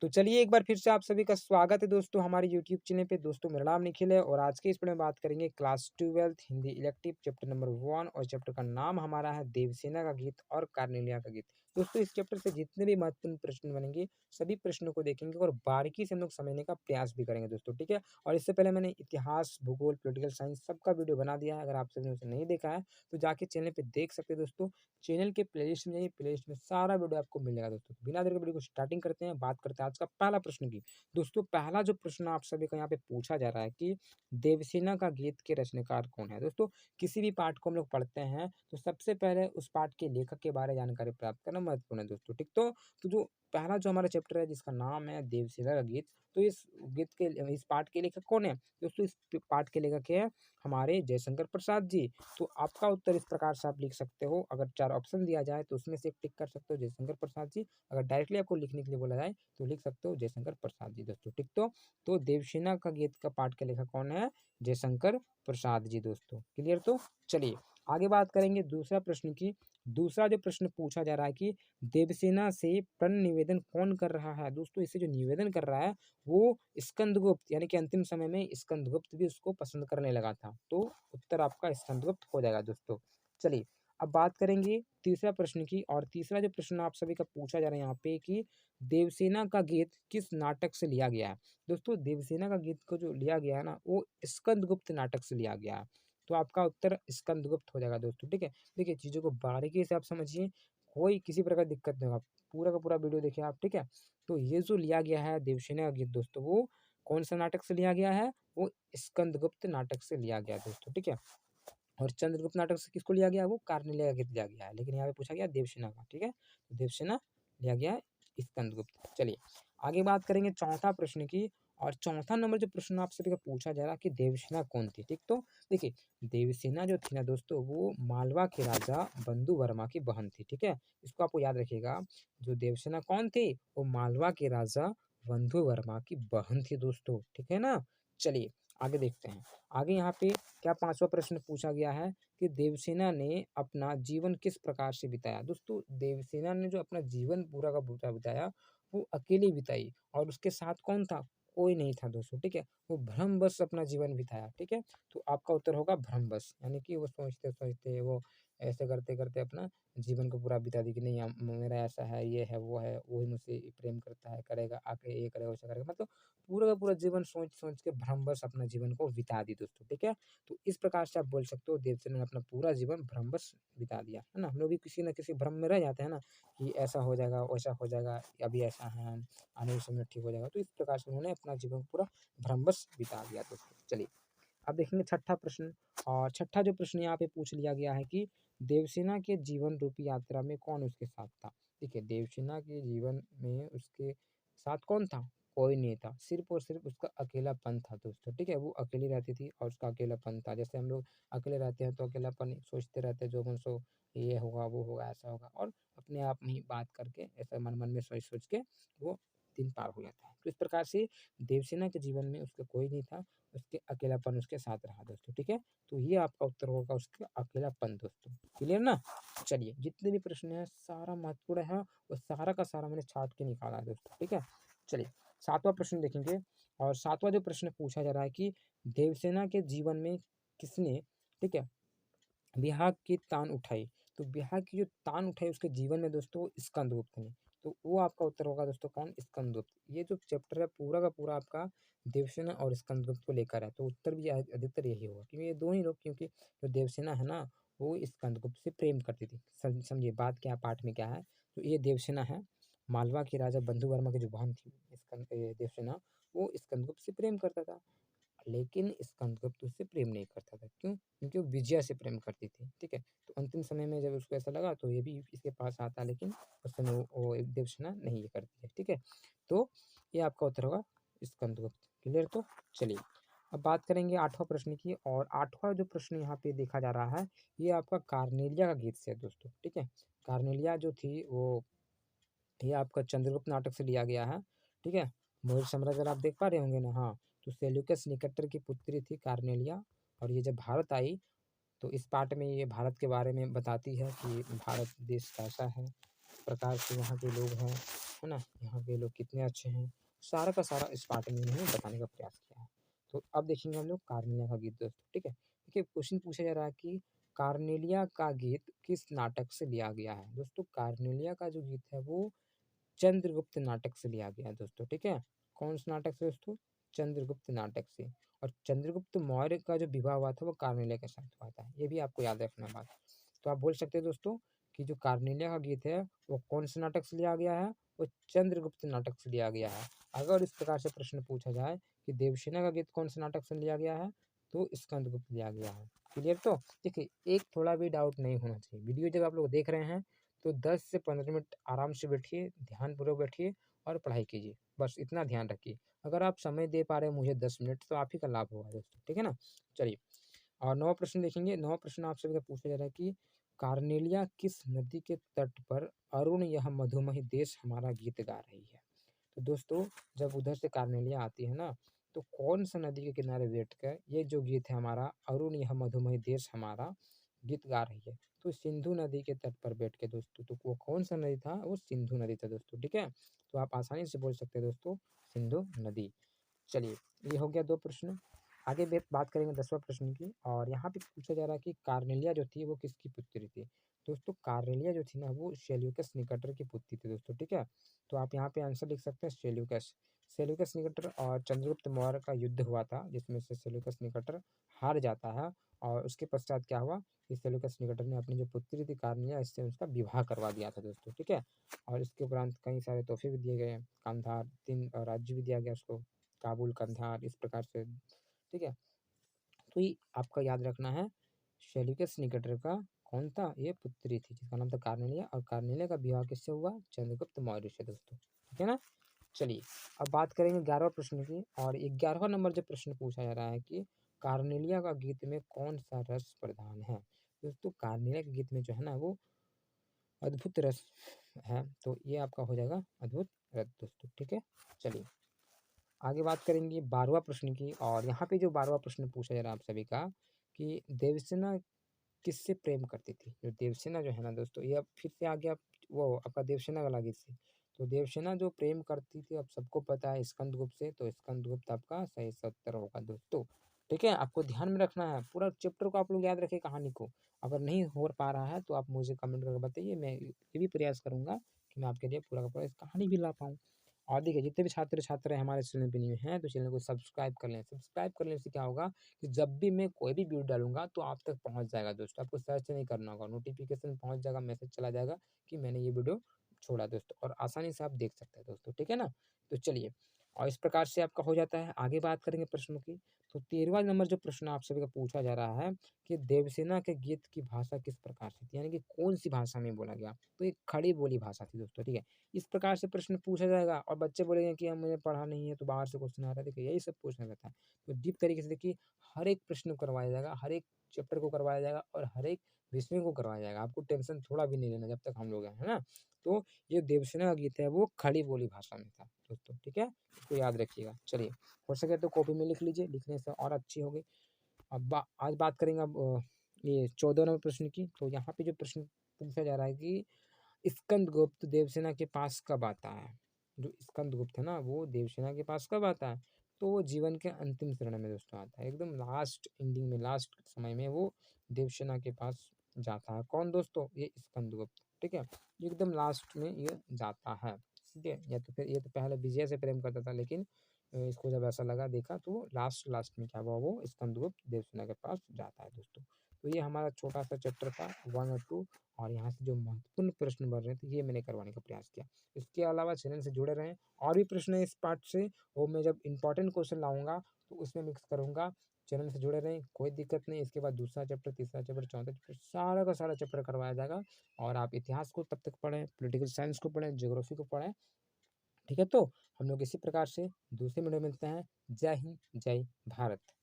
तो चलिए एक बार फिर से आप सभी का स्वागत है दोस्तों हमारे यूट्यूब चैनल पे। दोस्तों मेरा नाम निखिल है और आज के इस वीडियो में बात करेंगे class 12th Hindi elective chapter number 1 और चैप्टर का नाम हमारा है देवसेना का गीत और कार्नेलिया का गीत। दोस्तों इस चैप्टर से जितने भी महत्वपूर्ण प्रश्न बनेंगे सभी प्रश्नों को देखेंगे और बारीकी से हम लोग समझने का प्रयास भी करेंगे दोस्तों, ठीक है। और इससे पहले मैंने इतिहास, भूगोल, पॉलिटिकल साइंस सबका वीडियो बना दिया है। अगर आप सभी ने उसे नहीं देखा है तो जाके चैनल पे देख सकते हैं दोस्तों। चैनल के प्लेलिस्ट में जाइए, प्लेलिस्ट में सारा वीडियो आपको मिल जाएगा दोस्तों। बिना देर के वीडियो को स्टार्टिंग करते हैं, बात करते हैं आज का पहला प्रश्न की। दोस्तों पहला जो प्रश्न आप सभी का यहाँ पे पूछा जा रहा है कि देवसेना का गीत के रचनाकार कौन है। दोस्तों किसी भी पाठ को हम लोग पढ़ते हैं तो सबसे पहले उस पाठ के लेखक के बारे में जानकारी प्राप्त करना महत्वपूर्ण है दोस्तों, ठीक। तो जो पहला जो हमारा चैप्टर है जिसका नाम है देवसेना का गीत, तो इस पाठ के लेखक कौन है दोस्तों। इस पाठ के लेखक है हमारे जयशंकर प्रसाद जी। तो आपका उत्तर इस प्रकार से आप लिख सकते हो। अगर 4 ऑप्शन दिया जाए तो उसमें से एक टिक कर सकते हो जयशंकर प्रसाद जी। अगर डायरेक्टली आपको लिखने के लिए बोला जाए तो लिख सकते हो जयशंकर प्रसाद जी दोस्तों, ठीक। तो देवसेना का गीत का पाठ के लेखक कौन है? जयशंकर प्रसाद जी दोस्तों, क्लियर। तो चलिए आगे बात करेंगे दूसरा प्रश्न की। दूसरा जो प्रश्न पूछा जा रहा है कि देवसेना से प्रण निवेदन कौन कर रहा है। दोस्तों इसे जो निवेदन कर रहा है वो स्कंदगुप्त, यानी कि अंतिम समय में स्कंदगुप्त भी उसको पसंद करने लगा था। तो उत्तर आपका स्कंदगुप्त हो जाएगा दोस्तों। चलिए अब बात करेंगे तीसरा प्रश्न की। और तीसरा जो प्रश्न आप सभी का पूछा जा रहा है यहाँ पे कि देवसेना का गीत किस नाटक से लिया गया है। दोस्तों देवसेना का गीत को जो लिया गया है ना वो स्कंदगुप्त नाटक से लिया गया है। तो आपका उत्तर स्कंदगुप्त हो जाएगा दोस्तों, ठीक है। देखिए चीज़ों को बारीकी से आप समझिए, कोई किसी प्रकार की दिक्कत नहीं होगा। पूरा का पूरा वीडियो देखिए आप, ठीक है। तो ये जो लिया गया है देवसेना का गीत दोस्तों, वो कौन सा नाटक से लिया गया है? वो स्कंदगुप्त नाटक से लिया गया दोस्तों, ठीक है। और चंद्रगुप्त नाटक से किसको लिया गया? वो कार्नेलिया का गीत लिया गया है, लेकिन यहाँ पे पूछा गया देवसेना का, ठीक है। तो देवसेना लिया गया है स्कंदगुप्त। चलिए आगे बात करेंगे चौथा प्रश्न की। और चौथा नंबर जो प्रश्न आप सभी का पूछा जा रहा है कि देवसेना कौन थी, ठीक। तो देखिए देवसेना जो थी ना दोस्तों वो मालवा के राजा बंधु वर्मा की बहन थी, ठीक है। इसको आपको याद रखिएगा। जो देवसेना कौन थी? वो मालवा के राजा बंधु वर्मा की बहन थी दोस्तों, ठीक है ना। चलिए आगे देखते हैं। आगे यहाँ पे क्या पांचवा प्रश्न पूछा गया है कि देवसेना ने अपना जीवन किस प्रकार से बिताया। दोस्तों देवसेना ने जो अपना जीवन पूरा का पूरा बिताया वो अकेली बिताई और उसके साथ कौन था? कोई नहीं था दोस्तों, ठीक है। वो भ्रमवश अपना जीवन बिताया, ठीक है। तो आपका उत्तर होगा भ्रमवश, यानी कि वो सोचते सोचते वो ऐसे करते करते अपना जीवन को पूरा बिता दी कि नहीं मेरा ऐसा है, ये है, वो है, वही मुझसे प्रेम करता है, करेगा आके, ये करेगा वैसा करेगा, मतलब पूरा का पूरा जीवन सोच सोच के भ्रमवश अपना जीवन को बिता दी दोस्तों, ठीक है। तो इस प्रकार से आप बोल सकते हो देवसेना ने अपना पूरा जीवन भ्रमवश बिता दिया, है ना। हम लोग भी किसी न किसी भ्रम में रह जाते हैं ना कि ऐसा हो जाएगा, वैसा हो जाएगा, अभी ऐसा है, हम आने वाले समय में ठीक हो जाएगा। तो इस प्रकार से उन्होंने अपना जीवन पूरा भ्रमवश बिता दिया दोस्तों। चलिए अब देखेंगे छठा प्रश्न। और छठा जो प्रश्न यहाँ पे पूछ लिया गया है कि देवसेना के जीवन रूपी यात्रा में कौन उसके साथ था। देखिए देवसेना के जीवन में उसके साथ कौन था? कोई नहीं था, सिर्फ और सिर्फ उसका अकेलापन था दोस्तों, ठीक है। वो अकेली रहती थी और उसका अकेलापन था। जैसे हम लोग अकेले रहते हैं तो अकेलापन सोचते रहते हैं जो मन सो, ये होगा, वो होगा, ऐसा होगा, और अपने आप में ही बात करके ऐसा मन मन में सोच सोच के वो दिन पार हो जाता है। तो इस प्रकार से देवसेना के जीवन में उसका कोई नहीं था, उसके अकेलापन उसके साथ रहा दोस्तों, ठीक है। तो ये आपका उत्तर होगा उसका अकेलापन दोस्तों, क्लियर ना। चलिए जितने भी प्रश्न है सारा महत्वपूर्ण है और सारा का सारा मैंने छाट के निकाला है दोस्तों, ठीक है। चलिए सातवां प्रश्न देखेंगे। और सातवां जो प्रश्न पूछा जा रहा है कि देवसेना के जीवन में किसने, ठीक है, बिहार की तान उठाई। तो बिहार की जो तान उठाई उसके जीवन में दोस्तों स्कंदगुप्त ने। तो वो आपका उत्तर होगा दोस्तों कौन? स्कंदगुप्त। ये जो चैप्टर है पूरा का पूरा आपका देवसेना और स्कंदगुप्त को लेकर है। तो उत्तर भी अधिकतर यही होगा क्योंकि ये दो ही लोग, क्योंकि जो देवसेना है ना वो स्कंदगुप्त से प्रेम करती थी। समझिए बात क्या, पाठ में क्या है। तो ये देवसेना है, मालवा के राजा बंधु वर्मा की जो बहन थी देवसेना, वो स्कंदगुप्त से प्रेम करता था। लेकिन स्कंदगुप्त उससे प्रेम नहीं करता था। क्यों? क्योंकि वो विजया से प्रेम करती थी, ठीक है। तो अंतिम समय में जब उसको ऐसा लगा तो ये भी इसके पास आता, लेकिन उस समय वो एक देवसेना नहीं ये करती है, ठीक है। तो ये आपका उत्तर होगा स्कंदगुप्त, क्लियर। तो चलिए अब बात करेंगे आठवां प्रश्न की। और आठवां जो प्रश्न यहाँ पे देखा जा रहा है ये आपका कार्नेलिया का गीत से है दोस्तों, ठीक है। कार्नेलिया जो थी वो ये आपका चंद्रगुप्त नाटक से लिया गया है, ठीक है। मौर्य साम्राज्य अगर आप देख पा रहे होंगे ना, हाँ। तो सेल्यूकस निकेटर की पुत्री थी कार्नेलिया। और ये जब भारत आई तो इस पार्ट में ये भारत के बारे में बताती है कि भारत देश कैसा है, किस प्रकार से यहाँ के लोग हैं, है ना? यहाँ पे लोग कितने अच्छे हैं, सारा का सारा इस पार्ट में इन्होंने बताने का प्रयास किया है। तो अब देखेंगे हम लोग कार्नेलिया का गीत दोस्तों, ठीक है? देखिए क्वेश्चन पूछा जा रहा है कि कार्नेलिया का गीत किस नाटक से लिया गया है? दोस्तों कार्नेलिया का जो गीत है वो चंद्रगुप्त नाटक से लिया गया है दोस्तों, ठीक है? कौन से नाटक से दोस्तों? चंद्रगुप्त नाटक से। और चंद्रगुप्त मौर्य का जो विवाह हुआ था वो कार्नेलिया के साथ हुआ था, ये भी आपको याद रखना बात। तो आप बोल सकते हैं दोस्तों कि जो कार्नेलिया का गीत है वो कौन से नाटक से लिया गया है? वो चंद्रगुप्त नाटक से लिया गया है। अगर इस प्रकार से प्रश्न पूछा जाए कि देवसेना का गीत कौन से नाटक से लिया गया है? तो स्कंदगुप्त लिया गया है। क्लियर तो? देखिए एक थोड़ा भी डाउट नहीं होना चाहिए। वीडियो जब आप लोग देख रहे हैं तो 10 से 15 मिनट आराम से बैठिए, ध्यानपूर्वक बैठिए और पढ़ाई कीजिए। बस इतना ध्यान रखिए। अगर आप समय दे पा रहे हैं मुझे 10 मिनट तो आप ही का लाभ होगा दोस्तों, ठीक है ना? चलिए और 9वाँ प्रश्न देखेंगे। 9वाँ प्रश्न आप सभी से पूछा जा रहा है कि कार्नेलिया किस नदी के तट पर अरुण यह मधुमही देश हमारा गीत गा रही है? तो दोस्तों जब उधर से कार्नेलिया आती है ना, तो कौन सा नदी के किनारे बैठकर ये जो गीत है हमारा अरुण यह मधुमही देश हमारा गीत गा रही है? तो सिंधु नदी के तट पर बैठ के दोस्तों, तो वो कौन सा नदी था? वो सिंधु नदी था दोस्तों, ठीक है? तो आप आसानी से बोल सकते हैं दोस्तों सिंधु नदी। चलिए ये हो गया 2 प्रश्न। आगे बात करेंगे 10वां प्रश्न की और यहाँ पे पूछा जा रहा है कि कार्नेलिया जो थी वो किसकी पुत्री थी? दोस्तों कार्नेलिया जो थी ना वो सेल्यूकस निकेटर की पुत्री थी दोस्तों, ठीक है? तो आप यहाँ पे आंसर लिख सकते हैं सेल्यूकस। सेल्यूकस निकेटर और चंद्रगुप्त मौर्य का युद्ध हुआ था जिसमें से सेल्यूकस निकेटर हार जाता है और उसके पश्चात क्या हुआ कि सेल्यूकस निकेटर ने अपनी जो पुत्री थी कार्नेलिया इससे उसका विवाह करवा दिया था दोस्तों, ठीक है? और इसके उपरांत कई सारे तोहफे भी दिए गए, कांधार 3 राज्य भी दिया गया उसको, काबुल, कंधार इस प्रकार से, ठीक है? तो ये आपका याद रखना है सेल्यूकस निकेटर का कौन था? ये पुत्री थी जिसका नाम था कार्नेलिया और कार्नेलिया का विवाह किससे हुआ? चंद्रगुप्त मौर्य से दोस्तों, ठीक है ना? चलिए अब बात करेंगे 11वें प्रश्न की और 11वां नंबर जो प्रश्न पूछा जा रहा है कि कार्नेलिया का गीत में कौन सा रस प्रधान है? दोस्तों कार्नेलिया के गीत में जो है ना वो अद्भुत रस है, तो ये आपका हो जाएगा अद्भुत रस दोस्तों, ठीक है? चलिए आगे बात करेंगे 12वां प्रश्न की और यहाँ पे जो 12वां प्रश्न पूछा जा रहा है आप सभी का कि देवसेना किससे प्रेम करती थी? जो देवसेना जो है ना दोस्तों ये अब फिर से आ गया वो आपका देवसेना वाला गीत से। तो देवसेना जो प्रेम करती थी अब सबको पता है स्कंदगुप्त से, तो स्कंदगुप्त आपका सही उत्तर होगा दोस्तों। ठीक है? आपको ध्यान में रखना है, पूरा चैप्टर को आप लोग याद रखें कहानी को। अगर नहीं हो पा रहा है तो आप मुझे कमेंट करके बताइए, मैं ये भी प्रयास करूँगा कि मैं आपके लिए पूरा का पूरा इस कहानी भी ला पाऊँ। और देखिए जितने भी छात्र-छात्रा हमारे चैनल पे न्यू हैं, तो चैनल को सब्सक्राइब कर लें। सब्सक्राइब करने से क्या होगा कि जब भी मैं कोई भी वीडियो डालूँगा तो आप तक पहुँच जाएगा दोस्तों। आपको सर्च नहीं करना होगा, नोटिफ़िकेशन पहुँच जाएगा, मैसेज चला जाएगा कि मैंने ये वीडियो छोड़ा दोस्तों और आसानी से आप देख सकते हैं दोस्तों, ठीक है ना? तो चलिए और इस प्रकार से आपका हो जाता है। आगे बात करेंगे प्रश्नों की। तो 13वां नंबर जो प्रश्न आप सभी का पूछा जा रहा है कि देवसेना के गीत की भाषा किस प्रकार से थी? यानी कि कौन-सी भाषा में बोला गया? तो ये खड़ी बोली भाषा थी दोस्तों, ठीक है? इस प्रकार से प्रश्न पूछा जाएगा और बच्चे बोलेंगे कि मैंने पढ़ा नहीं है तो बाहर से क्वेश्चन आ रहा है। देखिए यही सब पूछना रहता है। तो डीप तरीके से देखिए हर एक प्रश्न को करवाया जाएगा, हर एक चैप्टर को करवाया जाएगा और हर एक विषय को करवाया जाएगा। आपको टेंशन थोड़ा भी नहीं लेना जब तक हम लोग हैं, है ना? तो ये देवसेना का गीत है वो खड़ी बोली भाषा में था दोस्तों, ठीक है? इसको याद रखिएगा। चलिए हो सके तो कॉपी में लिख लीजिए, लिखने से और अच्छी होगी। अब आज बात करेंगे अब ये 14 नंबर प्रश्न की। तो यहाँ पे जो प्रश्न पूछा जा रहा है कि स्कंदगुप्त देवसेना के पास कब आता है? जो स्कंदगुप्त है ना वो देवसेना के पास कब आता है? तो वो जीवन के अंतिम चरण में दोस्तों आता है। एकदम लास्ट एंडिंग में लास्ट समय में वो देवसेना के पास जाता है। कौन दोस्तों? ये स्कंदगुप्त, ठीक है? एकदम लास्ट में ये जाता है, ठीक है? या तो फिर ये तो पहले विजय से प्रेम करता था लेकिन इसको जब ऐसा लगा देखा तो वो लास्ट लास्ट में क्या हुआ वो स्कंदगुप्त देवसेना के पास जाता है दोस्तों। तो ये हमारा छोटा-सा चैप्टर था 1 और 2 और यहाँ से जो महत्वपूर्ण प्रश्न बन रहे थे ये मैंने करवाने का प्रयास किया। इसके अलावा चैनल से जुड़े रहें और भी प्रश्न है इस पार्ट से वो मैं जब इम्पोर्टेंट क्वेश्चन लाऊँगा तो उसमें मिक्स करूँगा। चैनल से जुड़े रहें, कोई दिक्कत नहीं। इसके बाद दूसरा चैप्टर, तीसरा चैप्टर, चौथा चैप्टर सारा का सारा चैप्टर करवाया जाएगा और आप इतिहास को तब तक पढ़ें, पॉलिटिकल साइंस को पढ़ें, ज्योग्राफी को पढ़ें, ठीक है? तो हम लोग इसी प्रकार से दूसरे वीडियो में मिलते हैं। जय हिंद, जय भारत।